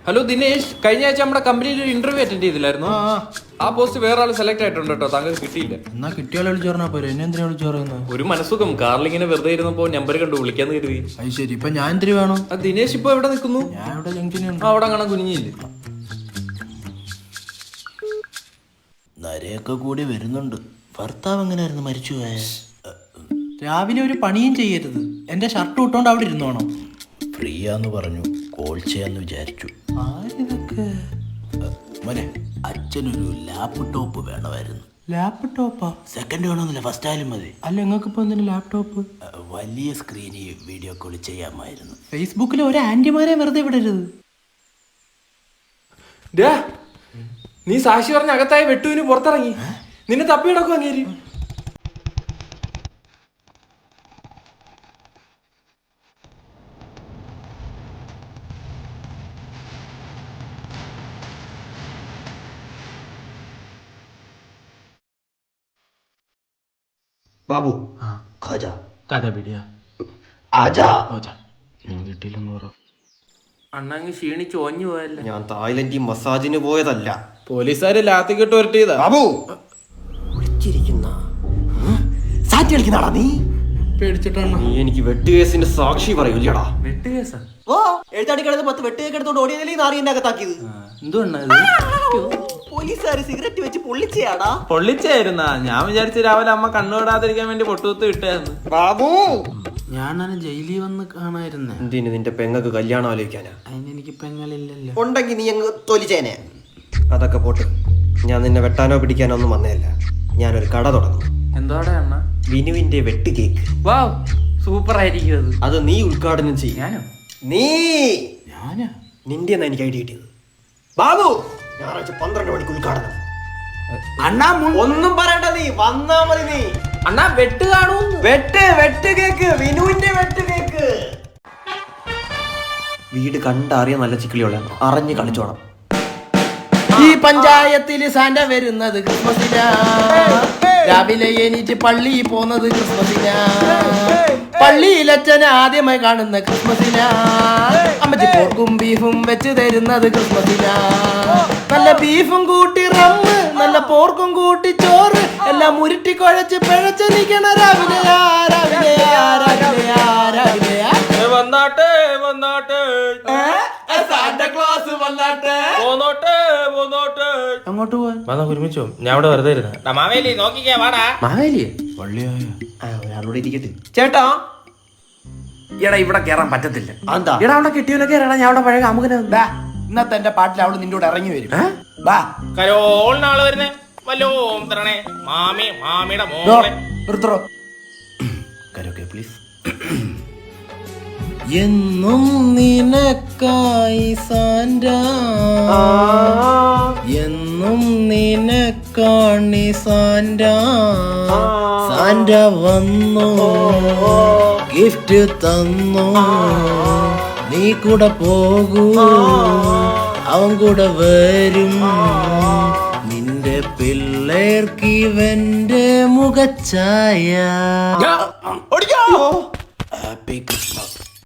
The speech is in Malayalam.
ഹലോ ദിനേശ്, കഴിഞ്ഞ ആഴ്ച നമ്മുടെ കമ്പനിയിൽ ഒരു ഇന്റർവ്യൂ അറ്റൻഡ് ചെയ്തില്ലായിരുന്നു? ആ പോസ്റ്റ് വേറെ ആൾ സെലക്ട് ആയിട്ടുണ്ട് കേട്ടോ, താങ്കൾക്ക് കിട്ടിയില്ല. എന്നാ കിട്ടിയാളെ വിളിച്ചു പറഞ്ഞാ പോരെ, എന്നെ എന്തിനാ വിളിച്ചു പറയുന്നത്? ഒരു മനസ്സുഖം, കാറിലിങ്ങനെ വെറുതെ ഇരുന്നപ്പോ നമ്പർ കണ്ടു വിളിക്കാന്ന് കരുതി. അത് ശരി, ഇപ്പൊ ഞാൻ എന്തിരി വേണം? ദിനേശ് ഇപ്പൊ എവിടെ നിൽക്കുന്നു? ഞാൻ ഇവിടെ ജംഗ്ഷനിൽ അവിടെ കാണാൻ കുഞ്ഞില്ലേ? നരയൊക്കെ കൂടി വരുന്നുണ്ട്. ഭർത്താവ് എങ്ങനെയായിരുന്നു മരിച്ചു പോയ? രാവിലെ ഒരു പണിയും ചെയ്യരുത്, എന്റെ ഷർട്ട് ഇട്ടോണ്ട് അവിടെ ഇരുന്നോണം. ഫ്രീ ആന്ന് പറഞ്ഞു, കോൾ ചെയ്യാന്ന് വിചാരിച്ചു. ആരിതൊക്കെ? മോനെ, അച്ഛനൊരു ലാപ്ടോപ്പ് വേണമായിരുന്നു. ലാപ്ടോപ്പാ? സെക്കൻഡ് വേണമെന്നില്ല, ഫസ്റ്റ് ആയാലും മതി. അല്ല, നിങ്ങൾക്ക് ഇപ്പൊ എന്തിനാ ലാപ്ടോപ്പ്? വലിയ സ്ക്രീനിൽ വീഡിയോ കോൾ ചെയ്യാമായിരുന്നു. ഫേസ്ബുക്കിൽ ഒരു ആന്റിമാരെ വെറുതെ വിടരുത്. നീ സാക്ഷി പറഞ്ഞ അകത്തായ വെട്ടുവിന് പുറത്തിറങ്ങി, നിന്നെ തപ്പിയിടക്കും അങ്ങേരി. ബാബു ആജാ, കഥ പിടിയാ, ആജാ. വീട്ടിലൊന്നും പറ. അണ്ണങ്ങ് ക്ഷീണിച്ച് ഓഞ്ഞു പോയല്ലേ? ഞാൻ തായ്ലൻഡിൽ മസാജിന് പോയതല്ല. പോലീസുകാര് ലാത്തിക്കിട്ട് വരട്ടിയതാ. ബാബു വിളിച്ചിരിക്കുന്ന സാറ്റ് കളിക്കുന്നാടാ നീ? പേടിച്ചിട്ടാണ്. നീ എനിക്ക് വെട്ടുകേസിന്റെ സാക്ഷി പറയൂലടാ? വെട്ടുകേസാ? ഓ, എഴുതാടി കിടന്ന് 10 വെട്ടുകേക്ക് എടുത്തോണ്ട് ഓടിയതല്ലേ ഈ നാറി എന്നെ അകത്താക്കിയത്? എന്തുകൊണ്ടാ പോലീസുകാര് സിഗരറ്റ് വെച്ച് പൊള്ളിച്ചയാടാ. പൊള്ളിച്ചായിരുന്നാ? ഞാൻ വിചാരിച്ചു രാവിലെ അമ്മ കണ്ണുവിടാതിരിക്കാൻ വേണ്ടി പൊട്ടുകുത്ത് ഇട്ടായിരുന്നു. ബാബു, ഞാൻ ജയിലിൽ വന്ന് കാണായിരുന്നേ. എന്തിന് നിന്റെ പെങ്ങക്ക് കല്യാണം ആലോചിക്കാനാ? അതിനെനിക്ക് പെങ്ങളില്ലല്ലോ. ഉണ്ടെങ്കിൽ നീ അങ്ങ് തൊലിച്ചേനെ. അതൊക്കെ പോട്ട്, ഞാൻ നിന്നെ വെട്ടാനോ പിടിക്കാനോ ഒന്നും വന്നതല്ല. ഞാനൊരു കട തുടങ്ങും. എന്തോടെ അണ്ണ? വിനുവിന്റെ വെട്ട് കേക്ക്. വാവ്, സൂപ്പർ ആയിരിക്കും അത്. അത് നീ ഉദ്ഘാടനം ചെയ്യും. ഞാനോ? ഞാനാ? നിന്റെ എനിക്ക് ഐഡിയ കിട്ടിയത്. ബാബു, ഞായറാഴ്ച 12 മണിക്ക് ഉദ്ഘാടനം. അണ്ണാ ഒന്നും പറയണ്ട, നീ വന്നാ മതി. നീ അണ്ണാ വെട്ട് കാണൂ. വെട്ട് കേക്ക്, വിനുവിന്റെ വെട്ട് കേക്ക്. വീട് കണ്ടറിയാൻ നല്ല ചിക്കിളിയുള്ള അറിഞ്ഞ് കളിച്ചോണം. ഈ പഞ്ചായത്തിൽ സാന്റ വരുന്നത് ക്രിസ്മസിനാ, രാവിലെ എണീറ്റ് പള്ളി പോന്നത് ക്രിസ്മസിനാ, പള്ളിയിൽ അച്ഛനെ ആദ്യമായി കാണുന്ന ക്രിസ്മസിനാ, അമ്മച്ചി പോർക്കും ബീഫും വെച്ച് തരുന്നത് ക്രിസ്മസിനാ, നല്ല ബീഫും കൂട്ടി റമ്മ്, നല്ല പോർക്കും കൂട്ടി ചോറ്, എല്ലാം ഉരുട്ടി കുഴച്ച് പിഴച്ചെനിക്കണ രാവിലെയാ രാവിലെയാ രാവിലെയാ രാവിലെയാ. വന്നാട്ടെ വന്നാട്ടെ, സാന്റക്ലോസ് വന്നാട്ടെ. അങ്ങോട്ട് പോവാൻ വന്നാ ഒരുമിച്ചോ? ഞാൻ ഇവിടെ വെറുതെ ഇരുന്ന മാവേലി നോക്കിക്കേ വാടാ. മാവേലിയെ പള്ളിയായ ഒരാളോട് ഇരിക്കട്ടെ. ചേട്ടാ, എടാ ഇവിടെ കേറാൻ പറ്റത്തില്ല. എന്താ? എടാ അവിടെ കെട്ടിയവനൊക്കെ കേറാ, ഞാൻ അവിടെ പഴയ കാമുകനെ. ഇന്നത്തെ എന്റെ പാട്ടിൽ അവള് നിന്റെ കൂടെ ഇറങ്ങി വരും. ബാ കരോളിനാള് വരുന്നേ വല്ലോം തരണേ മാമി, മാമിയുടെ മോളെ. നിർത്തറോ. Karaoke please. എന്നും നിനക്കായി സാന്റ, എന്നും നിനക്കാണി സാന്റ, സാന്റ വന്നു ഗിഫ്റ്റ് തന്നു, നീ കൂടെ പോകൂ അവൻ കൂടെ വരും, നിന്റെ പിള്ളേർക്ക് ഇവന്റെ മുഖച്ഛായ. ഹാപ്പി